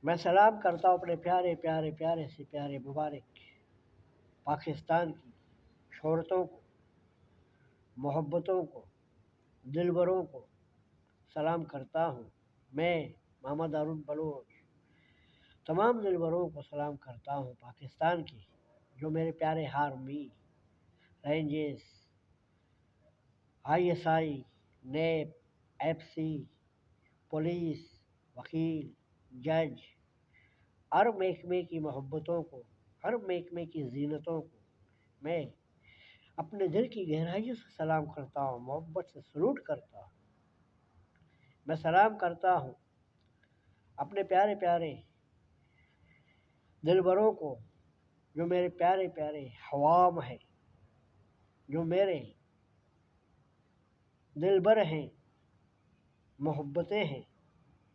میں سلام کرتا ہوں اپنے پیارے پیارے پیارے سے پیارے مبارک پاکستان کی شہرتوں کو، محبتوں کو، دلبروں کو سلام کرتا ہوں۔ میں محمد ہارون بلوچ تمام دلبروں کو سلام کرتا ہوں پاکستان کی، جو میرے پیارے army, rangers, I S I, NAB, F C, police, وکیل، جج، ہر محکمے کی محبتوں کو، ہر محکمے کی زینتوں کو میں اپنے دل کی گہرائیوں سے سلام کرتا ہوں، محبت سے سلوٹ کرتا ہوں۔ میں سلام کرتا ہوں اپنے پیارے پیارے دلبروں کو، جو میرے پیارے پیارے عوام ہیں، جو میرے دلبر ہیں، محبتیں ہیں،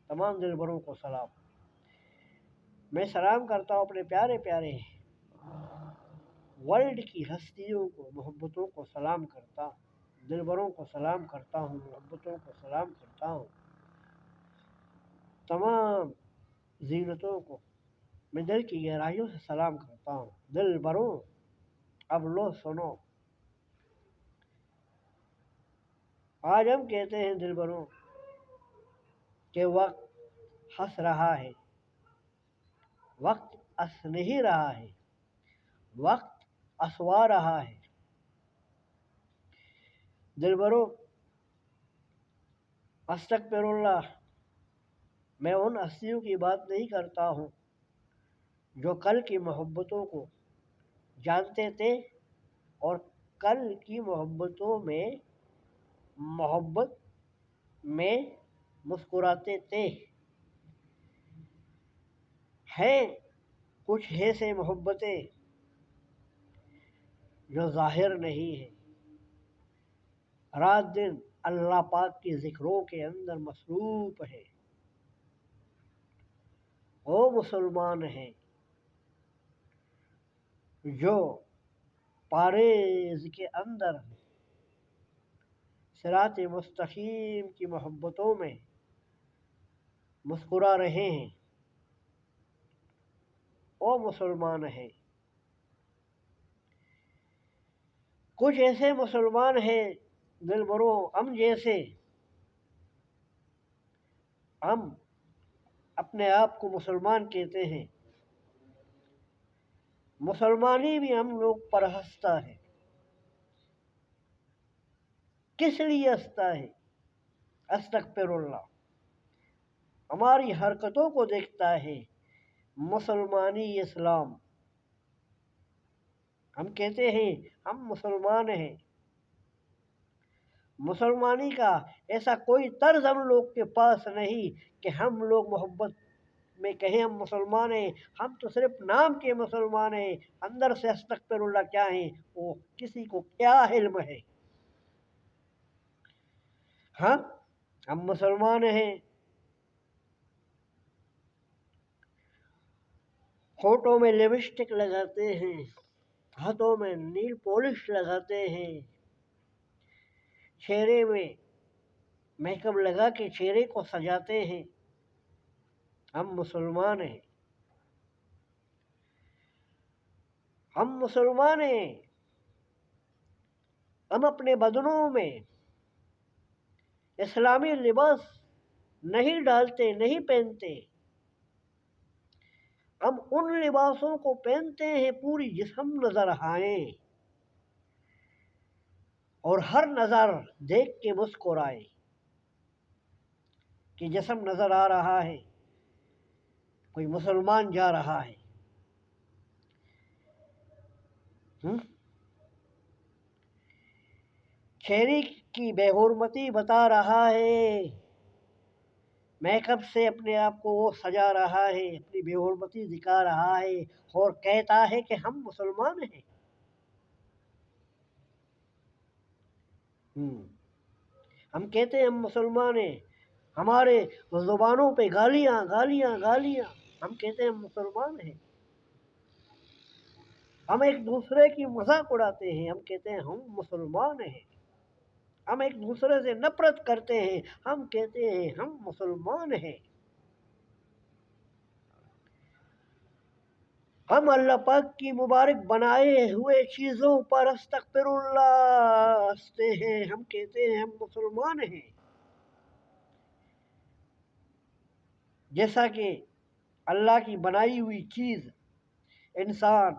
تمام دلبروں کو سلام۔ میں سلام کرتا ہوں اپنے پیارے پیارے ورلڈ کی ہستیوں کو، محبتوں کو سلام کرتا ہوں، دلبروں کو سلام کرتا ہوں، محبتوں کو سلام کرتا ہوں، تمام زینتوں کو میں دل کی گہرائیوں سے سلام کرتا ہوں۔ دلبروں اب لو سنو، آج ہم کہتے ہیں دلبروں کہ وقت ہنس رہا ہے، وقت ہنس نہیں رہا ہے، وقت ہنسوا رہا ہے۔ دلبروں استغفر اللہ، میں ان ہستیوں کی بات نہیں کرتا ہوں جو کل کی محبتوں کو جانتے تھے اور کل کی محبتوں میں محبت میں مسکراتے تھے۔ ہیں کچھ ایسے محبتیں جو ظاہر نہیں ہیں، رات دن اللہ پاک کی ذکروں کے اندر مصروف ہے۔ وہ مسلمان ہیں جو پاریز کے اندر صراط مستقیم کی محبتوں میں مسکرا رہے ہیں، وہ مسلمان ہیں۔ کچھ ایسے مسلمان ہیں دلبروں ہم جیسے، ہم اپنے آپ کو مسلمان کہتے ہیں، مسلمانی بھی ہم لوگ پر ہنستا ہے۔ کس لیے ہنستا ہے؟ استغفر اللہ، ہماری حرکتوں کو دیکھتا ہے۔ مسلمانی اسلام، ہم کہتے ہیں ہم مسلمان ہیں، مسلمانی کا ایسا کوئی طرز ہم لوگ کے پاس نہیں کہ ہم لوگ محبت میں کہیں ہم مسلمان ہیں۔ ہم تو صرف نام کے مسلمان ہیں، اندر سے استغفر اللہ کیا ہیں وہ کسی کو کیا علم ہے۔ ہاں ہم مسلمان ہیں، ہونٹوں میں لپسٹک لگاتے ہیں، ہاتھوں میں نیل پولش لگاتے ہیں، چہرے میں میک اپ لگا کے چہرے کو سجاتے ہیں۔ ہم مسلمان ہیں، ہم مسلمان ہیں، ہم اپنے بدنوں میں اسلامی لباس نہیں ڈالتے، نہیں پہنتے، ہم ان لباسوں کو پہنتے ہیں پوری جسم نظر آئے اور ہر نظر دیکھ کے مسکرائے کہ جسم نظر آ رہا ہے، کوئی مسلمان جا رہا ہے۔ چہرے کی بے حرمتی بتا رہا ہے، میک اپ سے اپنے آپ کو وہ سجا رہا ہے، اپنی بے حرمتی دکھا رہا ہے اور کہتا ہے کہ ہم مسلمان ہیں۔ ہم کہتے ہیں ہم مسلمان ہیں، ہمارے زبانوں پہ گالیاں گالیاں گالیاں، ہم کہتے ہیں ہم مسلمان ہیں۔ ہم ایک دوسرے کی مذاق اڑاتے ہیں، ہم کہتے ہیں ہم مسلمان ہیں۔ ہم ایک دوسرے سے نفرت کرتے ہیں، ہم کہتے ہیں ہم مسلمان ہیں۔ ہم اللہ پاک کی مبارک بنائے ہوئے چیزوں پر استغفر اللہ ہنستے ہیں، ہم کہتے ہیں ہم مسلمان ہیں. جیسا کہ اللہ کی بنائی ہوئی چیز، انسان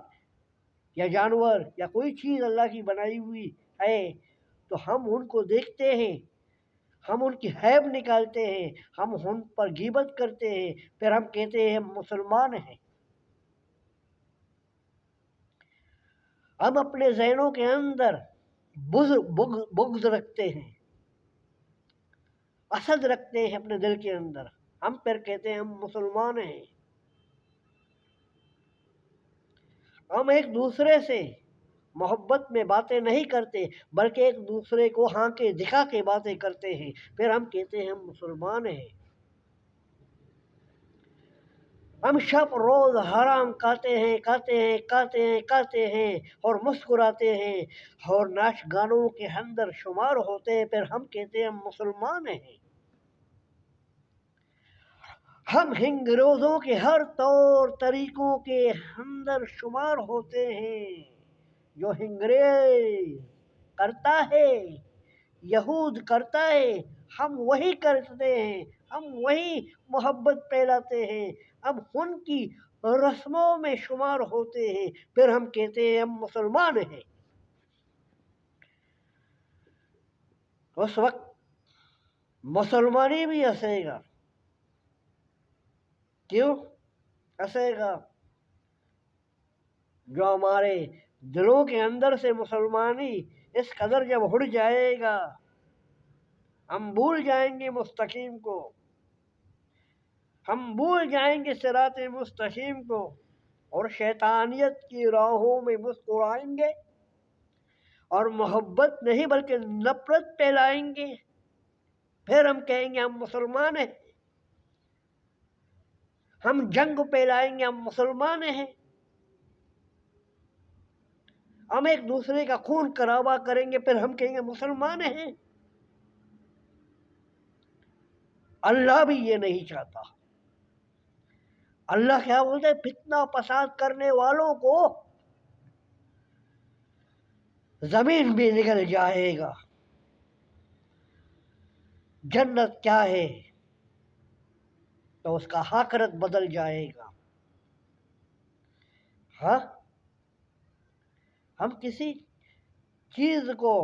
یا جانور یا کوئی چیز اللہ کی بنائی ہوئی ہے تو ہم ان کو دیکھتے ہیں، ہم ان کی عیب نکالتے ہیں، ہم ان پر غیبت کرتے ہیں، پھر ہم کہتے ہیں ہم مسلمان ہیں. ہم اپنے ذہنوں کے اندر بغض رکھتے ہیں، حسد رکھتے ہیں اپنے دل کے اندر، ہم پھر کہتے ہیں ہم مسلمان ہیں. ہم ایک دوسرے سے محبت میں باتیں نہیں کرتے بلکہ ایک دوسرے کو ہاں کے دکھا کے باتیں کرتے ہیں، پھر ہم کہتے ہیں ہم مسلمان ہیں. ہم شب روز حرام کھاتے ہیں اور مسکراتے ہیں اور ناچ گانوں کے اندر شمار ہوتے ہیں، پھر ہم کہتے ہیں ہم مسلمان ہیں. ہم انگریزوں کے ہر طور طریقوں کے اندر شمار ہوتے ہیں. جو انگریز کرتا ہے، یہود کرتا ہے، ہم وہی کرتے ہیں، ہم وہی محبت پھیلاتے ہیں، ہم ان کی رسموں میں شمار ہوتے ہیں، پھر ہم کہتے ہیں ہم مسلمان ہیں. اس وقت مسلمانی بھی ہنسے گا. کیوں ہنسے گا؟ جو ہمارے دلوں کے اندر سے مسلمانی اس قدر جب اڑ جائے گا، ہم بھول جائیں گے مستقیم کو، ہم بھول جائیں گے صراط مستقیم کو اور شیطانیت کی راہوں میں مسکرائیں گے اور محبت نہیں بلکہ نفرت پھیلائیں گے، پھر ہم کہیں گے ہم مسلمان ہیں. ہم جنگ پھیلائیں گے، ہم مسلمان ہیں. ہم ایک دوسرے کا خون خرابہ کریں گے، پھر ہم کہیں گے مسلمان ہیں. اللہ بھی یہ نہیں چاہتا. اللہ کیا بولتے ہیں؟ فتنہ فساد کرنے والوں کو زمین بھی نگل جائے گا. جنت کیا ہے تو اس کا آخرت بدل جائے گا. ہاں، ہم کسی چیز کو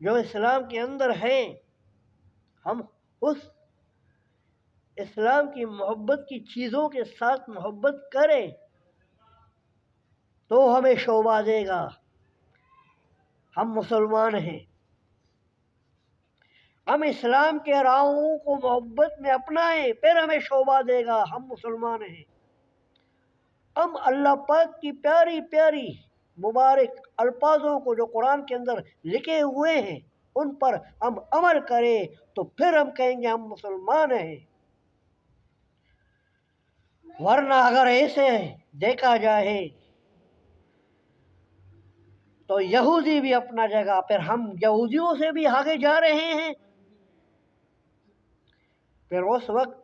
جو اسلام کے اندر ہے، ہم اس اسلام کی محبت کی چیزوں کے ساتھ محبت کریں تو ہمیں شوبہ دے گا ہم مسلمان ہیں. ہم اسلام کے راہوں کو محبت میں اپنائیں، پھر ہمیں شوبہ دے گا ہم مسلمان ہیں. ہم اللہ پاک کی پیاری پیاری مبارک الفاظوں کو جو قرآن کے اندر لکھے ہوئے ہیں ان پر ہم عمل کریں تو پھر ہم کہیں گے ہم مسلمان ہیں. ورنہ اگر ایسے دیکھا جائے تو یہودی بھی اپنا جگہ، پھر ہم یہودیوں سے بھی آگے جا رہے ہیں. پھر اس وقت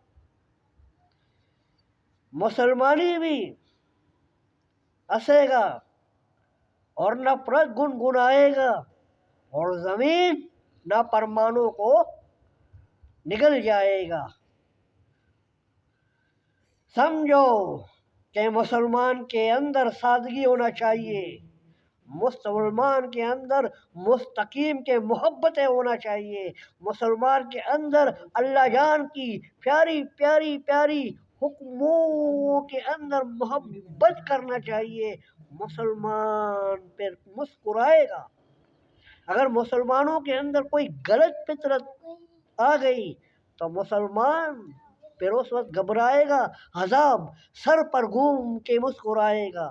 مسلمانی بھی ہنسے گا اور نفرت گنگنائے گا اور زمین نافرمانوں کو نگل جائے گا. سمجھو کہ مسلمان کے اندر سادگی ہونا چاہیے، مسلمان کے اندر مستقیم کے محبتیں ہونا چاہیے، مسلمان کے اندر اللہ جان کی پیاری پیاری پیاری حکموں کے اندر محبت کرنا چاہیے. مسلمان پھر مسکرائے گا. اگر مسلمانوں کے اندر کوئی غلط فطرت آ گئی تو مسلمان پھر اس وقت گھبرائے گا، عذاب سر پر گھوم کے مسکرائے گا.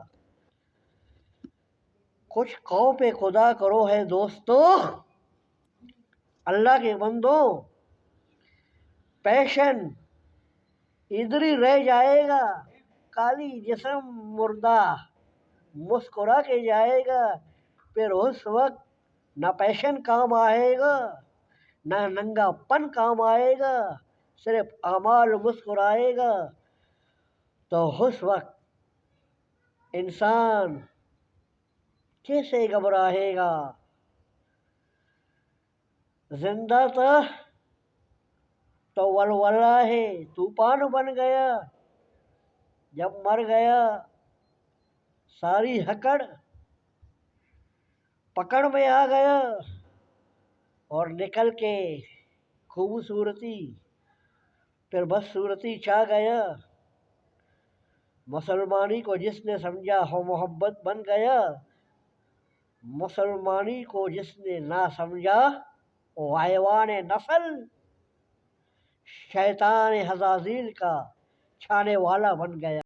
کچھ خوف خدا کرو ہے دوستو، اللہ کے بندوں. پیشن ادھر ہی رہ جائے گا، کالی جسم مردہ مسکرا کے جائے گا. پھر اس وقت نہ پیشن کام آئے گا، نہ ننگا پن کام آئے گا، صرف اعمال مسکرائے گا. تو اس وقت انسان کیسے گھبراہے گا؟ زندہ تھا تو ولولہ ہے طوفان بن گیا، جب مر گیا ساری ہکڑ پکڑ میں آ گیا، اور نکل کے خوبصورتی پھر بس صورتی چھا گیا۔ مسلمانی کو جس نے سمجھا ہو محبت بن گیا، مسلمانی کو جس نے نہ سمجھا وہ حیوان نسل، شیطان حزازیل کا چھانے والا بن گیا۔